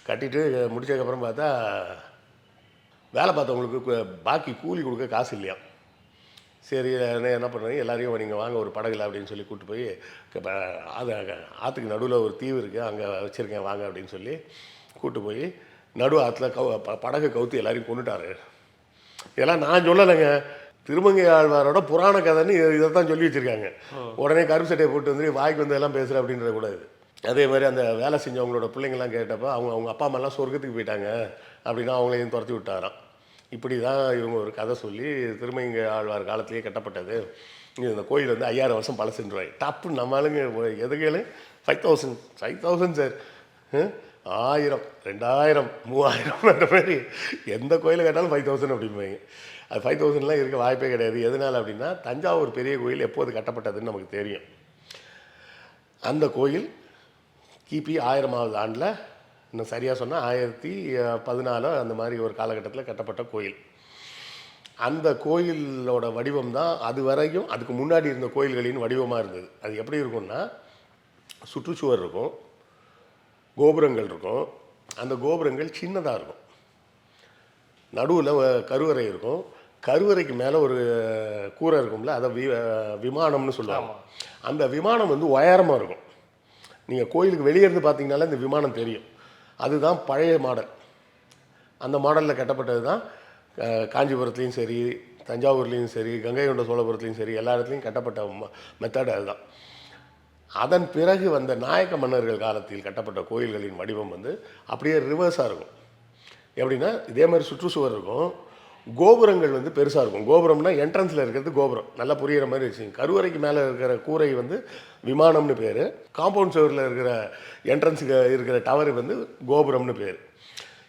கட்டிட்டு முடிச்சதுக்கப்புறம் பார்த்தா வேலை பார்த்தவங்களுக்கு பாக்கி கூலி கொடுக்க காசு இல்லையா. சரி என்ன பண்ணுறீங்க, எல்லாரையும் நீங்கள் வாங்க ஒரு படகுல அப்படின்னு சொல்லி கூப்பிட்டு போய் அது ஆற்றுக்கு நடுவில் ஒரு தீவு இருக்குது, அங்கே வச்சுருக்கேன் வாங்க அப்படின்னு சொல்லி கூப்பிட்டு போய் நடு ஆற்றுல படகை கவுத்து எல்லாரையும் கொண்டுட்டாரு. இதெல்லாம் நான் சொல்லலைங்க, திருமங்கை ஆழ்வாரோட புராண கதைன்னு இதை தான் சொல்லி வச்சுருக்காங்க. உடனே கருப்பு சட்டையை போட்டு வந்து வாய்க்கு வந்து எல்லாம் பேசுகிற அப்படின்றத கூடாது. அதே மாதிரி அந்த வேலை செஞ்சவங்களோட பிள்ளைங்கள்லாம் கேட்டப்போ அவங்க அப்பா அம்மாலாம் சொர்க்கத்துக்கு போயிட்டாங்க அப்படின்னா அவங்களையும் துரத்தி விட்டாராம். இப்படி தான் இவங்க ஒரு கதை சொல்லி திருமங்கை ஆழ்வார் காலத்திலேயே கட்டப்பட்டது. இந்த கோயில் வந்து 5000 வருஷம் பழசுன்றாய். டப்பு நம்மளுங்க எதுகளும் 5000 சார், 1000 2000 3000 அந்த மாதிரி எந்த கோயிலை கேட்டாலும் 5000 அப்படிம்பாங்க. அது 5000லாம் இருக்க வாய்ப்பே கிடையாது. எதனால் அப்படின்னா தஞ்சாவூர் பெரிய கோயில் எப்போது கட்டப்பட்டதுன்னு நமக்கு தெரியும். அந்த கோயில் கிபி 1000ஆவது ஆண்டில், இன்னும் சரியாக சொன்னால் 1014 அந்த மாதிரி ஒரு காலகட்டத்தில் கட்டப்பட்ட கோயில். அந்த கோயிலோட வடிவம் தான் அது வரையும் அதுக்கு முன்னாடி இருந்த கோயில்களின் வடிவமாக இருந்தது. அது எப்படி இருக்கும்னா, சுற்றுச்சுவர் இருக்கும், கோபுரங்கள் இருக்கும். அந்த கோபுரங்கள் சின்னதாக இருக்கும், நடுவில் கருவறை இருக்கும், கருவறைக்கு மேலே ஒரு கூரை இருக்கும்ல, அதை விமானம்னு சொல்லுவாங்க. அந்த விமானம் வந்து உயரமாக இருக்கும். நீங்கள் கோயிலுக்கு வெளியே இருந்து பார்த்தீங்கனாலே இந்த விமானம் தெரியும். அதுதான் பழைய மாடல். அந்த மாடலில் கட்டப்பட்டது தான் காஞ்சிபுரத்துலேயும் சரி, தஞ்சாவூர்லேயும் சரி, கங்கை கொண்ட சோழபுரத்துலேயும் சரி, எல்லா இடத்துலையும் கட்டப்பட்ட மெத்தட் அதுதான். அதன் பிறகு வந்த நாயக்க மன்னர்கள் காலத்தில் கட்டப்பட்ட கோயில்களின் வடிவம் வந்து அப்படியே ரிவர்ஸாக இருக்கும். எப்படின்னா, இதே மாதிரி சுற்றுச்சுவர் இருக்கும், கோபுரங்கள் வந்து பெருசாக இருக்கும். கோபுரம்னா என்ட்ரன்ஸில் இருக்கிறது கோபுரம், நல்லா புரிகிற மாதிரி வச்சுங்க. கருவறைக்கு மேலே இருக்கிற கூரை வந்து விமானம்னு பேர், காம்பவுண்ட் சுவரில் இருக்கிற என்ட்ரன்ஸுக்கு இருக்கிற டவர் வந்து கோபுரம்னு பேர்.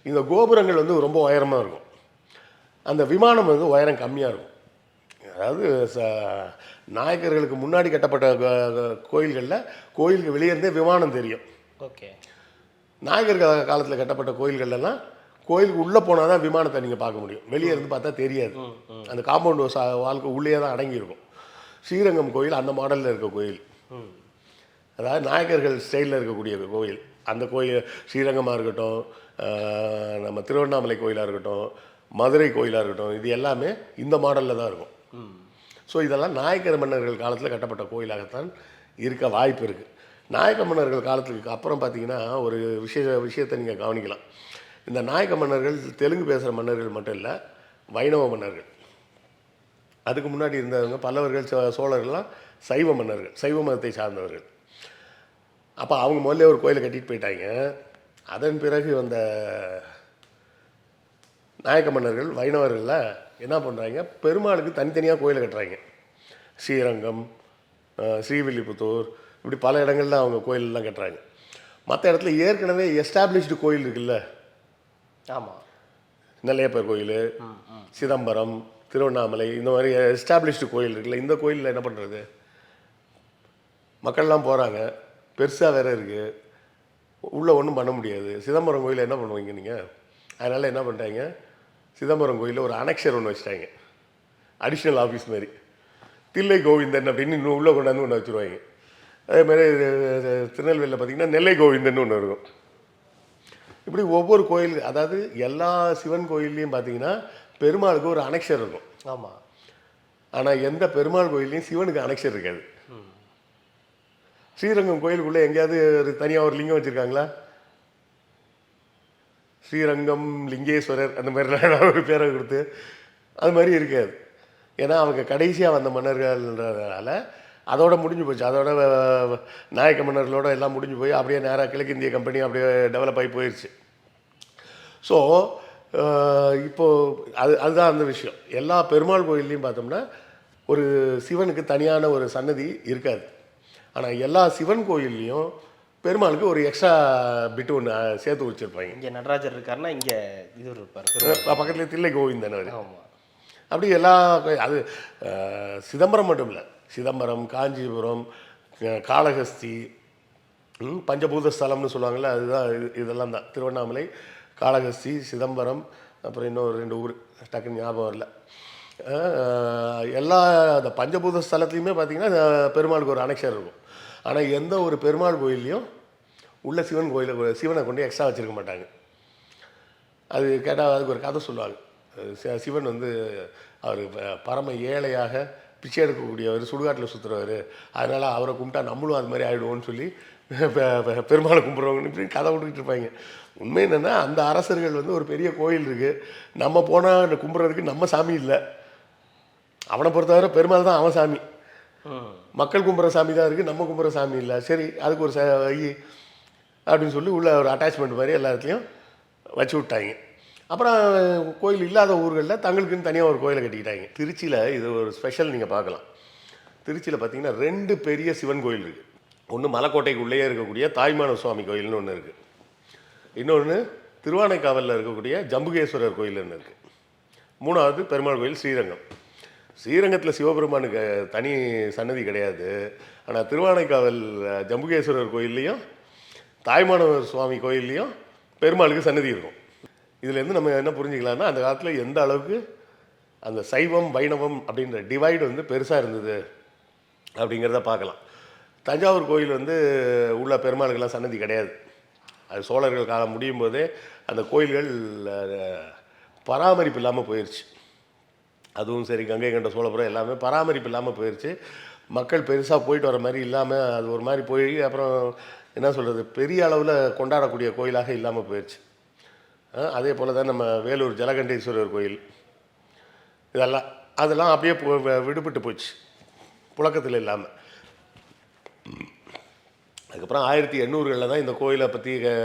இந்த கோபுரங்கள் வந்து ரொம்ப உயரமாக இருக்கும், அந்த விமானம் வந்து உயரம் கம்மியாக இருக்கும். அதாவது நாயக்கர்களுக்கு முன்னாடி கட்டப்பட்ட கோயில்களில் கோயிலுக்கு வெளியே இருந்தே விமானம் தெரியும். ஓகே. நாயக்கர் காலத்தில் கட்டப்பட்ட கோயில்கள்லாம் கோயிலுக்கு உள்ளே போனால் தான் விமானத்தை நீங்கள் பார்க்க முடியும், வெளியே இருந்து பார்த்தா தெரியாது. அந்த காம்பவுண்டு வாழ்க்கை உள்ளே தான் அடங்கியிருக்கும். ஸ்ரீரங்கம் கோயில் அந்த மாடலில் இருக்க கோயில், அதாவது நாயக்கர்கள் ஸ்டைலில் இருக்கக்கூடிய கோயில். அந்த கோயில் ஸ்ரீரங்கமாக இருக்கட்டும், நம்ம திருவண்ணாமலை கோயிலாக இருக்கட்டும், மதுரை கோயிலாக இருக்கட்டும், இது எல்லாமே இந்த மாடலில் தான் இருக்கும். ஸோ இதெல்லாம் நாயக்கர் மன்னர்கள் காலத்தில் கட்டப்பட்ட கோயிலாகத்தான் இருக்க வாய்ப்பு இருக்குது. நாயக்க மன்னர்கள் காலத்துக்கு அப்புறம் பார்த்தீங்கன்னா ஒரு விஷயத்தை நீங்கள் கவனிக்கலாம். இந்த நாயக்க மன்னர்கள் தெலுங்கு பேசுகிற மன்னர்கள் மட்டும் இல்லை, வைணவ மன்னர்கள். அதுக்கு முன்னாடி இருந்தவங்க பல்லவர்கள், சோழர்கள்லாம் சைவ மன்னர்கள், சைவ மதத்தை சார்ந்தவர்கள். அப்போ அவங்க முதல்ல ஒரு கோயிலை கட்டிட்டு போயிட்டாங்க. அதன் பிறகு வந்த நாயக்க மன்னர்கள் வைணவர்களில் என்ன பண்ணுறாங்க, பெருமாளுக்கு தனித்தனியாக கோயிலை கட்டுறாங்க. ஸ்ரீரங்கம், ஸ்ரீவில்லிபுத்தூர், இப்படி பல இடங்களில் அவங்க கோயிலெலாம் கட்டுறாங்க. மற்ற இடத்துல ஏற்கனவே எஸ்டாப்ளிஷ்டு கோயில் இருக்குல்ல, ஆமாம், நெல்லையப்பர் கோயில், சிதம்பரம், திருவண்ணாமலை, இந்த மாதிரி எஸ்டாப்ளிஷ்டு கோயில் இருக்குல்ல, இந்த கோயிலில் என்ன பண்ணுறது, மக்கள்லாம் போகிறாங்க, பெருசாக வேறு இருக்குது, உள்ளே ஒன்றும் பண்ண முடியாது. சிதம்பரம் கோயிலில் என்ன பண்ணுவீங்க நீங்கள்? அதனால் என்ன பண்ணிட்டாங்க, சிதம்பரம் கோயிலில் ஒரு அனெக்ஷர் ஒன்று வச்சுட்டாங்க, அடிஷ்னல் ஆஃபீஸ் மாதிரி. தில்லை கோவிந்தன் அப்படின்னு இன்னும் உள்ளே கொண்டாந்து ஒன்று வச்சுருவாங்க. அதேமாதிரி திருநெல்வேலியில் பார்த்திங்கன்னா நெல்லை கோவிந்தன் ஒன்று இருக்கும். இப்படி ஒவ்வொரு கோயில், அதாவது எல்லா சிவன் கோயில்லையும் பார்த்தீங்கன்னா பெருமாளுக்கு ஒரு அனெக்ஷர் இருக்கும். ஆமாம். ஆனால் எந்த பெருமாள் கோயில்லையும் சிவனுக்கு அனெக்ஷர் இருக்காது. ஸ்ரீரங்கம் கோயிலுக்குள்ளே எங்கேயாவது ஒரு தனியாக ஒரு லிங்கம் வச்சுருக்காங்களா? ஸ்ரீரங்கம் லிங்கேஸ்வரர் அந்த மாதிரிலாம் ஒரு பேரை கொடுத்து அது மாதிரி இருக்காது. ஏன்னா அவங்க கடைசியாக வந்த மன்னர்கள்ன்றதுனால அதோட முடிஞ்சு போச்சு. அதோட நாயக்க மன்னர்களோட எல்லாம் முடிஞ்சு போய் அப்படியே நேராக கிழக்கு இந்திய கம்பெனி அப்படியே டெவலப் ஆகி போயிடுச்சு. ஸோ இப்போது அதுதான் அந்த விஷயம். எல்லா பெருமாள் கோயில்லையும் பார்த்தோம்னா ஒரு சிவனுக்கு தனியான ஒரு சன்னதி இருக்காது. ஆனால் எல்லா சிவன் கோயில்லையும் பெருமாளுக்கு ஒரு எக்ஸ்ட்ரா பிட்டு ஒன்று சேர்த்து வச்சுருப்பாங்க. இங்கே நடராஜர் இருக்காருன்னா இங்கே இது இருப்பார், பக்கத்தில் தில்லை கோவிந்தன். ஆமாம். அப்படி எல்லா அது சிதம்பரம் மட்டும் இல்லை, சிதம்பரம், காஞ்சிபுரம், காளஹஸ்தி, பஞ்சபூத ஸ்தலம்னு சொல்லுவாங்கள்ல, அதுதான் இதெல்லாம் தான். திருவண்ணாமலை, காளஹஸ்தி, சிதம்பரம், அப்புறம் இன்னொரு 2 ஊர் டக்குன்னு ஞாபகம் வரல. எல்லா அந்த பஞ்சபூத ஸ்தலத்துலையுமே பார்த்திங்கன்னா பெருமாளுக்கு ஒரு அனெக்ஷர் இருக்கும். ஆனால் எந்த ஒரு பெருமாள் கோயில்லையும் உள்ள சிவன் கோயிலை சிவனை கொண்டு எக்ஸ்ட்ரா வச்சுருக்க மாட்டாங்க. அது கேட்டால் அதுக்கு ஒரு கதை சொல்லுவாங்க. சிவன் வந்து அவர் பரம ஏழையாக பிச்சை எடுக்கக்கூடியவர், சுடுகாட்டில் சுற்றுறவர், அதனால் அவரை கும்பிட்டா நம்மளும் அது மாதிரி ஆகிடுவோன்னு சொல்லி பெருமாளை கும்பிட்றவங்க இப்படி கதை விட்டுக்கிட்டு இருப்பாங்க. உண்மை என்னென்னா அந்த அரசர்கள் வந்து ஒரு பெரிய கோயில் இருக்குது, நம்ம போனால் கும்பிட்றதுக்கு நம்ம சாமி இல்லை. அவனை பொறுத்தவரை பெருமாள் தான் அவன் சாமி, மக்கள் கும்பிட்ற சாமி தான் இருக்குது, நம்ம கும்பிட்ற சாமி இல்லை. சரி, அதுக்கு ஒரு அப்படின்னு சொல்லி உள்ள ஒரு அட்டாச்மெண்ட் மாதிரி எல்லா இடத்துலையும் வச்சு விட்டாங்க. அப்புறம் கோயில் இல்லாத ஊர்களில் தங்களுக்குன்னு தனியாக ஒரு கோயிலை கட்டிக்கிட்டாங்க. திருச்சியில் இது ஒரு ஸ்பெஷல் நீங்கள் பார்க்கலாம். திருச்சியில் பார்த்தீங்கன்னா 2 பெரிய சிவன் கோயில் இருக்குது. ஒன்று மலைக்கோட்டைக்குள்ளேயே இருக்கக்கூடிய தாய்மான சுவாமி கோயில்னு ஒன்று இருக்குது, இன்னொன்று திருவானைக்காவலில் இருக்கக்கூடிய ஜம்புகேஸ்வரர் கோயில்னு இருக்குது, 3வது பெருமாள் கோயில் ஸ்ரீரங்கம். ஸ்ரீரங்கத்தில் சிவபெருமானுக்கு தனி சன்னதி கிடையாது. ஆனால் திருவானைக்காவல் ஜம்புகேஸ்வரர் கோயில்லையும் தாய்மானவர் சுவாமி கோயில்லையும் பெருமாளுக்கு சன்னதி இருக்கும். இதுலேருந்து நம்ம என்ன புரிஞ்சுக்கலாம்னா, அந்த காலத்தில் எந்த அளவுக்கு அந்த சைவம் வைணவம் அப்படின்ற டிவைடு வந்து பெருசாக இருந்தது அப்படிங்கிறத பார்க்கலாம். தஞ்சாவூர் கோயில் வந்து உள்ள பெருமாளுக்கெல்லாம் சன்னதி கிடையாது. அது சோழர்கள் காலம் முடியும் போதே அந்த கோயில்கள் பராமரிப்பு இல்லாமல் போயிடுச்சு. அதுவும் சரி, கங்கை கொண்ட சோழபுரம் எல்லாமே பராமரிப்பு இல்லாமல் போயிடுச்சு. மக்கள் பெருசாக போயிட்டு வர மாதிரி இல்லாமல் அது ஒரு மாதிரி போய் அப்புறம் என்ன சொல்கிறது, பெரிய அளவில் கொண்டாடக்கூடிய கோயிலாக இல்லாமல் போயிடுச்சு. அதே போல் தான் நம்ம வேலூர் ஜலகண்டேஸ்வரர் கோயில், அதெல்லாம் அப்படியே விடுபட்டு போச்சு, புழக்கத்தில் இல்லாமல். அதுக்கப்புறம் 1800களில் தான் இந்த கோயிலை பற்றி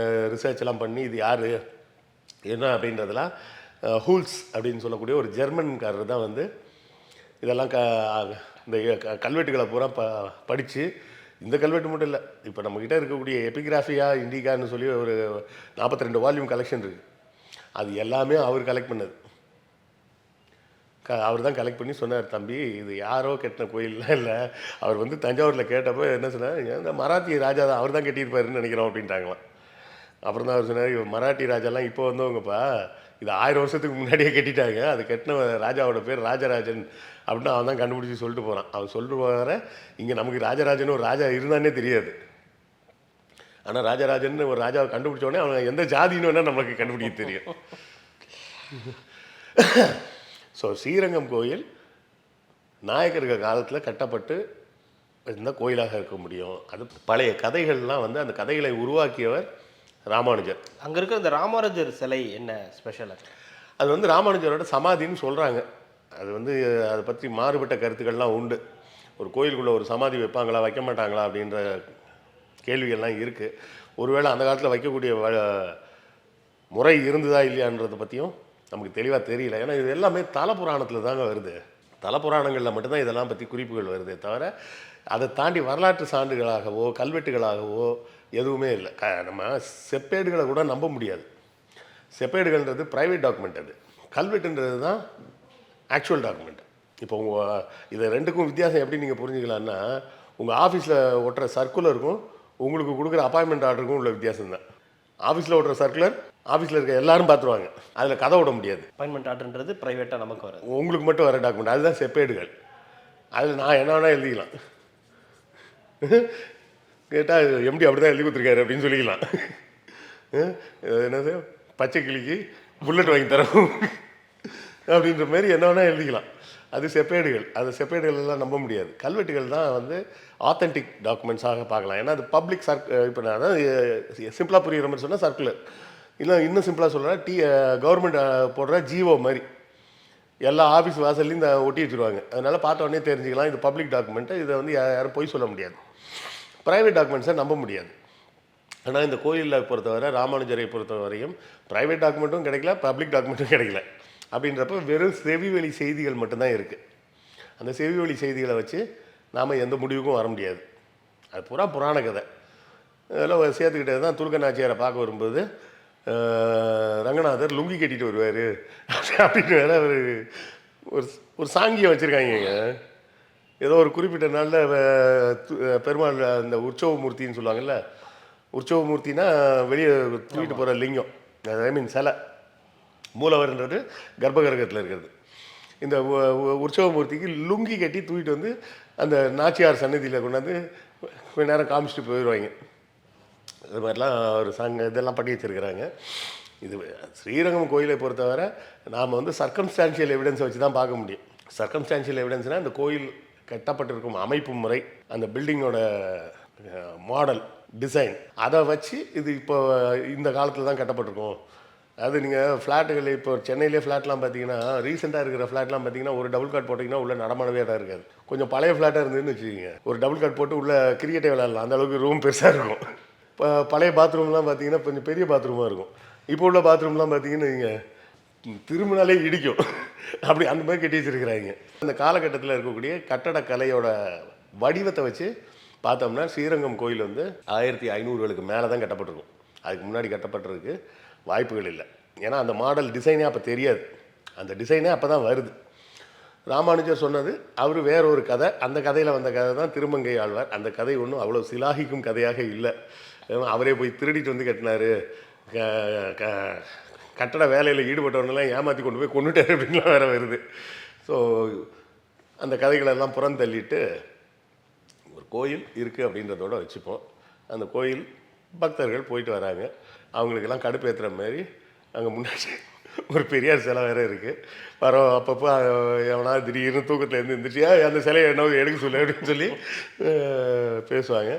ரிசர்ச் எல்லாம் பண்ணி இது யார் என்ன அப்படின்றதெல்லாம் ஹூல்ஸ் அப்படின்னு சொல்லக்கூடிய ஒரு ஜெர்மன்காரர் தான் வந்து இதெல்லாம் இந்த கல்வெட்டுகளை பூரா படித்து, இந்த கல்வெட்டு மட்டும் இல்லை, இப்போ நம்மக்கிட்ட இருக்கக்கூடிய எபிகிராஃபியா இண்டிகான்னு சொல்லி ஒரு 42 வால்யூம் கலெக்ஷன் இருக்குது. அது எல்லாமே அவர் கலெக்ட் பண்ணது. அவர் தான் கலெக்ட் பண்ணி சொன்னார், தம்பி இது யாரோ கட்டின கோயில்லாம் இல்லை. அவர் வந்து தஞ்சாவூரில் கேட்டப்போ என்ன சொன்னார், இந்த மராத்தி ராஜா தான், அவர் தான் கட்டியிருப்பாருன்னு நினைக்கிறோம் அப்படின்ட்டாங்களாம். அப்புறம் தான் அவர் சொன்னார், மராட்டி ராஜாலாம் இப்போ வந்தவங்கப்பா, இது 1000 வருஷத்துக்கு முன்னாடியே கட்டிட்டாங்க, அது கட்டின ராஜாவோட பேர் ராஜராஜன் அப்படின்னு அவன் தான் கண்டுபிடிச்சி சொல்லிட்டு போகிறான். அவன் சொல்லிட்டு போகிற இங்கே நமக்கு ராஜராஜன் ஒரு ராஜா இருந்தானே தெரியாது. ஆனால் ராஜராஜன் ஒரு ராஜாவை கண்டுபிடிச்ச உடனே அவன் எந்த ஜாதின்னு வேணால் நமக்கு கண்டுபிடிக்க தெரியும். ஸோ ஸ்ரீரங்கம் கோயில் நாயக்கர்கள் காலத்தில் கட்டப்பட்டு இந்த கோயிலாக இருக்க முடியும். அது பழைய கதைகள்லாம் வந்து அந்த கதைகளை உருவாக்கியவர் ராமானுஜர். அங்கே இருக்கிற இந்த ராமானுஜர் சிலை என்ன ஸ்பெஷல்? அது வந்து ராமானுஜரோட சமாதின்னு சொல்கிறாங்க. அது வந்து அதை பற்றி மாறுபட்ட கருத்துக்கள்லாம் உண்டு. ஒரு கோயிலுக்குள்ளே ஒரு சமாதி வைப்பாங்களா வைக்க மாட்டாங்களா அப்படின்ற கேள்விகள்லாம் இருக்குது. ஒருவேளை அந்த காலத்தில் வைக்கக்கூடிய முறை இருந்ததா இல்லையான்றதை பற்றியும் நமக்கு தெளிவாக தெரியல. ஏன்னா இது எல்லாமே தல புராணத்தில் தாங்க வருது. தல புராணங்களில் மட்டும்தான் இதெல்லாம் பற்றி குறிப்புகள் வருதே தவிர அதை தாண்டி வரலாற்று சான்றுகளாகவோ கல்வெட்டுகளாகவோ எதுவுமே இல்லை. நம்ம செப்பேடுகளை கூட நம்ப முடியாது. செப்பேடுகள்ன்றது ப்ரைவேட் டாக்குமெண்ட், அது கல்வெட்டுன்றது தான் ஆக்சுவல் டாக்குமெண்ட். இப்போ இதை ரெண்டுக்கும் வித்தியாசம் எப்படி நீங்கள் புரிஞ்சுக்கலான்னா, உங்கள் ஆஃபீஸில் ஒட்டுற சர்க்குலருக்கும் உங்களுக்கு கொடுக்குற அப்பாயின்மெண்ட் ஆர்டருக்கும் உள்ள வித்தியாசம் தான். ஆஃபீஸில் ஓட்டுற சர்க்குலர் ஆஃபீஸில் இருக்க எல்லாரும் பார்த்துருவாங்க, அதில் கதை விட முடியாது. அப்பாயின்மெண்ட் ஆர்டர்ன்றது ப்ரைவேட்டாக நமக்கு வர உங்களுக்கு மட்டும் வர டாக்குமெண்ட், அதுதான் செப்பேடுகள். அதில் நான் என்ன வேணால் எழுதிக்கலாம். கேட்டால் எம்டி அப்படி தான் எழுதி கொடுத்துருக்காரு அப்படின்னு சொல்லிக்கலாம். என்னது பச்சை கிளிக்கு புல்லட் வாங்கி தரோம் அப்படின்ற மாரி என்ன வேணால் எழுதிக்கலாம். அது செப்பேடுகள். அது செப்பேடுகள் எல்லாம் நம்ப முடியாது. கல்வெட்டுகள் தான் வந்து ஆத்தென்டிக் டாக்குமெண்ட்ஸாக பார்க்கலாம். ஏன்னா அது பப்ளிக் இப்போ நான் தான் சிம்பிளாக புரிகிற மாதிரி சொன்னால் சர்க்குலர், இல்லை இன்னும் சிம்பிளாக சொல்கிறேன் கவர்மெண்ட் போடுற ஜிஓ மாதிரி எல்லா ஆஃபீஸ் வாசல்லையும் இந்த ஒட்டி வச்சுருவாங்க. அதனால் பார்த்த உடனே தெரிஞ்சுக்கலாம் இது பப்ளிக் டாக்குமெண்ட்டு, இதை வந்து யாரும் பொய் சொல்ல முடியாது. ப்ரைவேட் டாக்குமெண்ட்ஸை நம்ப முடியாது. ஆனால் இந்த கோயிலில் பொறுத்தவரை, ராமானுஜரை பொறுத்தவரையும் ப்ரைவேட் டாக்குமெண்ட்டும் கிடைக்கல, பப்ளிக் டாக்குமெண்ட்டும் கிடைக்கல. அப்படின்றப்ப வெறும் செவிவழி செய்திகள் மட்டும்தான் இருக்குது. அந்த செவிவழி செய்திகளை வச்சு நாம் எந்த முடிவுக்கும் வர முடியாது. அது பூரா புராண கதை. அதெல்லாம் சேர்த்துக்கிட்டது தான் துலுக்க நாச்சியாரை பார்க்க வரும்போது ரங்கநாதர் லுங்கி கட்டிட்டு வருவார் அப்படின்னு வேற ஒரு சாங்கியம் வச்சுருக்காங்க. ஏதோ ஒரு குறிப்பிட்ட நாளில் பெருமாள் அந்த உற்சவ மூர்த்தின்னு சொல்லுவாங்கள்ல, உற்சவ மூர்த்தினா வெளியே தூக்கிட்டு போகிற லிங்கம், ஐ மீன் சிலை, மூலவர்ன்றது கர்ப்பகிரகத்தில் இருக்கிறது. இந்த உற்சவ மூர்த்திக்கு லுங்கி கட்டி தூக்கிட்டு வந்து அந்த நாச்சியார் சன்னதியில் கொண்டாந்து கொஞ்ச நேரம் காமிச்சிட்டு போயிடுவாங்க. இது மாதிரிலாம் ஒரு இதெல்லாம் பண்ணி வச்சுருக்கிறாங்க. இது ஸ்ரீரங்கம் கோயிலை பொறுத்தவரை நாம் வந்து சர்க்கம்ஸ்டான்ஷியல் எவிடன்ஸை வச்சு தான் பார்க்க முடியும். சர்க்கம்ஸ்டான்ஷியல் எவிடன்ஸ்னால் அந்த கோயில் கட்டப்பட்டிருக்கும் அமைப்பு முறை, அந்த பில்டிங்கோட மாடல் டிசைன், அதை வச்சு இது இப்போ இந்த காலத்தில் தான் கட்டப்பட்டிருக்கும். அது நீங்கள் ஃப்ளாட்டுகள் இப்போ சென்னையிலே ஃப்ளாட்லாம் பார்த்தீங்கன்னா, ரீசெண்டாக இருக்கிற ஃப்ளாட்லாம் பார்த்தீங்கன்னா ஒரு டபுள் காட் போட்டிங்கன்னா உள்ளே நடமாடவே தான் இருக்காது. கொஞ்சம் பழைய ஃப்ளாட்டாக இருந்ததுன்னு வச்சுக்கோங்க, ஒரு டபுள் காட் போட்டு உள்ளே கிரிக்கெட்டே விளையாடலாம், அந்த அளவுக்கு ரூம் பெருசாக இருக்கும். இப்போ பழைய பாத்ரூம்லாம் பார்த்தீங்கன்னா கொஞ்சம் பெரிய பாத்ரூமாக இருக்கும். இப்போ உள்ள பாத்ரூம்லாம் பார்த்தீங்கன்னா நீங்கள் திரும்பினாலே இடிக்கும், அப்படி அந்த மாதிரி கட்டி வச்சுருக்கிறாங்க. அந்த காலகட்டத்தில் இருக்கக்கூடிய கட்டடக்கலையோட வடிவத்தை வச்சு பார்த்தோம்னா ஸ்ரீரங்கம் கோயில் வந்து 1500களுக்கு மேலே தான் கட்டப்பட்டிருக்கும். அதுக்கு முன்னாடி கட்டப்பட்டிருக்கு வாய்ப்புகள் இல்லை. ஏன்னா அந்த மாடல் டிசைனே அப்போ தெரியாது, அந்த டிசைனே அப்போ தான் வருது. ராமானுஜர் சொன்னது அவர் வேற ஒரு கதை, அந்த கதையில் வந்த கதை தான் திருமங்கை ஆழ்வார். அந்த கதை ஒன்றும் அவ்வளோ சிலாகிக்கும் கதையாக இல்லை. அவரே போய் திருடிட்டு வந்து கட்டினாரு, க- க- கட்டட வேலையில் ஈடுபட்டவனெல்லாம் ஏமாற்றி கொண்டு போய் கொண்டுட்டாரு அப்படின்லாம் வேற வருது. ஸோ அந்த கதைகளெல்லாம் புறந்தள்ளிட்டு ஒரு கோயில் இருக்குது அப்படின்றதோட வச்சுப்போம். அந்த கோயில் பக்தர்கள் போயிட்டு வராங்க. அவங்களுக்கெல்லாம் கடுப்பேற்றுற மாதிரி அங்கே முன்னாடி ஒரு பெரியார் சிலை வேறு இருக்குது. அப்பப்போ எவனா திடீர்னு தூக்கத்தில் எந்திரிச்சியா அந்த சிலையை என்ன எடுக்க சொல்லு அப்படின்னு சொல்லி பேசுவாங்க.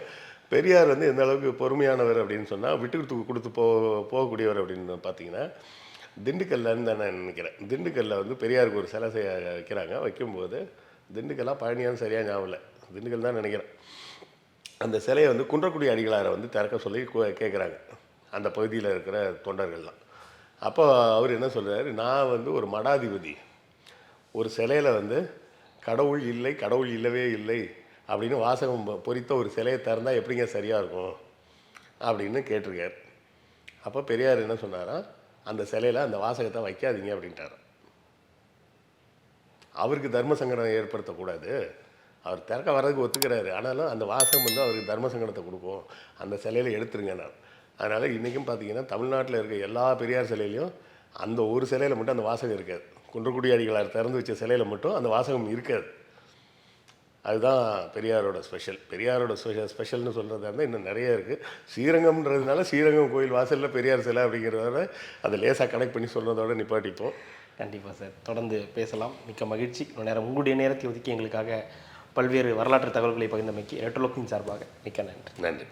பெரியார் வந்து எந்த அளவுக்கு பொறுமையானவர் அப்படின்னு சொன்னால் விட்டு கொடுத்து போகக்கூடியவர் அப்படின்னு பார்த்தீங்கன்னா, திண்டுக்கல்லைன்னு தான் நான் நினைக்கிறேன். திண்டுக்கல்லில் வந்து பெரியாருக்கு ஒரு சிலை வைக்கிறாங்க. வைக்கும்போது திண்டுக்கல்லாம் பழனியான்னு சரியாக ஞாபகம் இல்லை, திண்டுக்கல் தான் நினைக்கிறேன். அந்த சிலையை வந்து குன்றக்குடி அடிகளாரை வந்து திறக்க சொல்லி கேட்குறாங்க அந்த பகுதியில் இருக்கிற தொண்டர்கள்லாம். அப்போ அவர் என்ன சொல்கிறாரு, நான் வந்து ஒரு மடாதிபதி, ஒரு சிலையில் வந்து கடவுள் இல்லை, கடவுள் இல்லவே இல்லை அப்படின்னு வாசகம் பொறித்த ஒரு சிலையை திறந்தால் எப்படிங்க சரியாக இருக்கும் அப்படின்னு கேட்டிருக்கார். அப்போ பெரியார் என்ன சொன்னாரா, அந்த சிலையில் அந்த வாசகத்தை வைக்காதீங்க அப்படின்ட்டார். அவருக்கு தர்ம சங்கடம் ஏற்படுத்தக்கூடாது, அவர் திறக்க வர்றதுக்கு ஒத்துக்கிறாரு, ஆனாலும் அந்த வாசகம் வந்து அவருக்கு தர்ம சங்கடத்தை கொடுக்கும், அந்த சிலையில் எடுத்துருங்க நான். அதனால் இன்றைக்கும் பார்த்தீங்கன்னா தமிழ்நாட்டில் இருக்க எல்லா பெரியார் சிலையிலையும் அந்த ஒரு சிலையில் மட்டும் அந்த வாசகம் இருக்காது. குன்றக்குடி அடிகளார் திறந்து வச்ச சிலையில் மட்டும் அந்த வாசகம் இருக்காது. அதுதான் பெரியாரோட ஸ்பெஷல். பெரியாரோட ஸ்பெஷல்னு சொல்கிறதா இருந்தால் இன்னும் நிறைய இருக்குது. ஸ்ரீரங்கம்ன்றதுனால ஸ்ரீரங்கம் கோயில் வாசலில் பெரியார் சிலை அப்படிங்கிறத அதை லேசாக கனெக்ட் பண்ணி சொல்கிறதோட நிப்பாட்டிப்போம். கண்டிப்பாக சார், தொடர்ந்து பேசலாம். மிக்க மகிழ்ச்சி. இவ்வளோ நேரம் உங்களுடைய நேரத்தை ஒதுக்கி எங்களுக்காக பல்வேறு வரலாற்று தகவல்களை பகிர்ந்தமைக்கு ரெட்ரோலோக்கின் சார்பாக மிக்க நன்றி. நன்றி.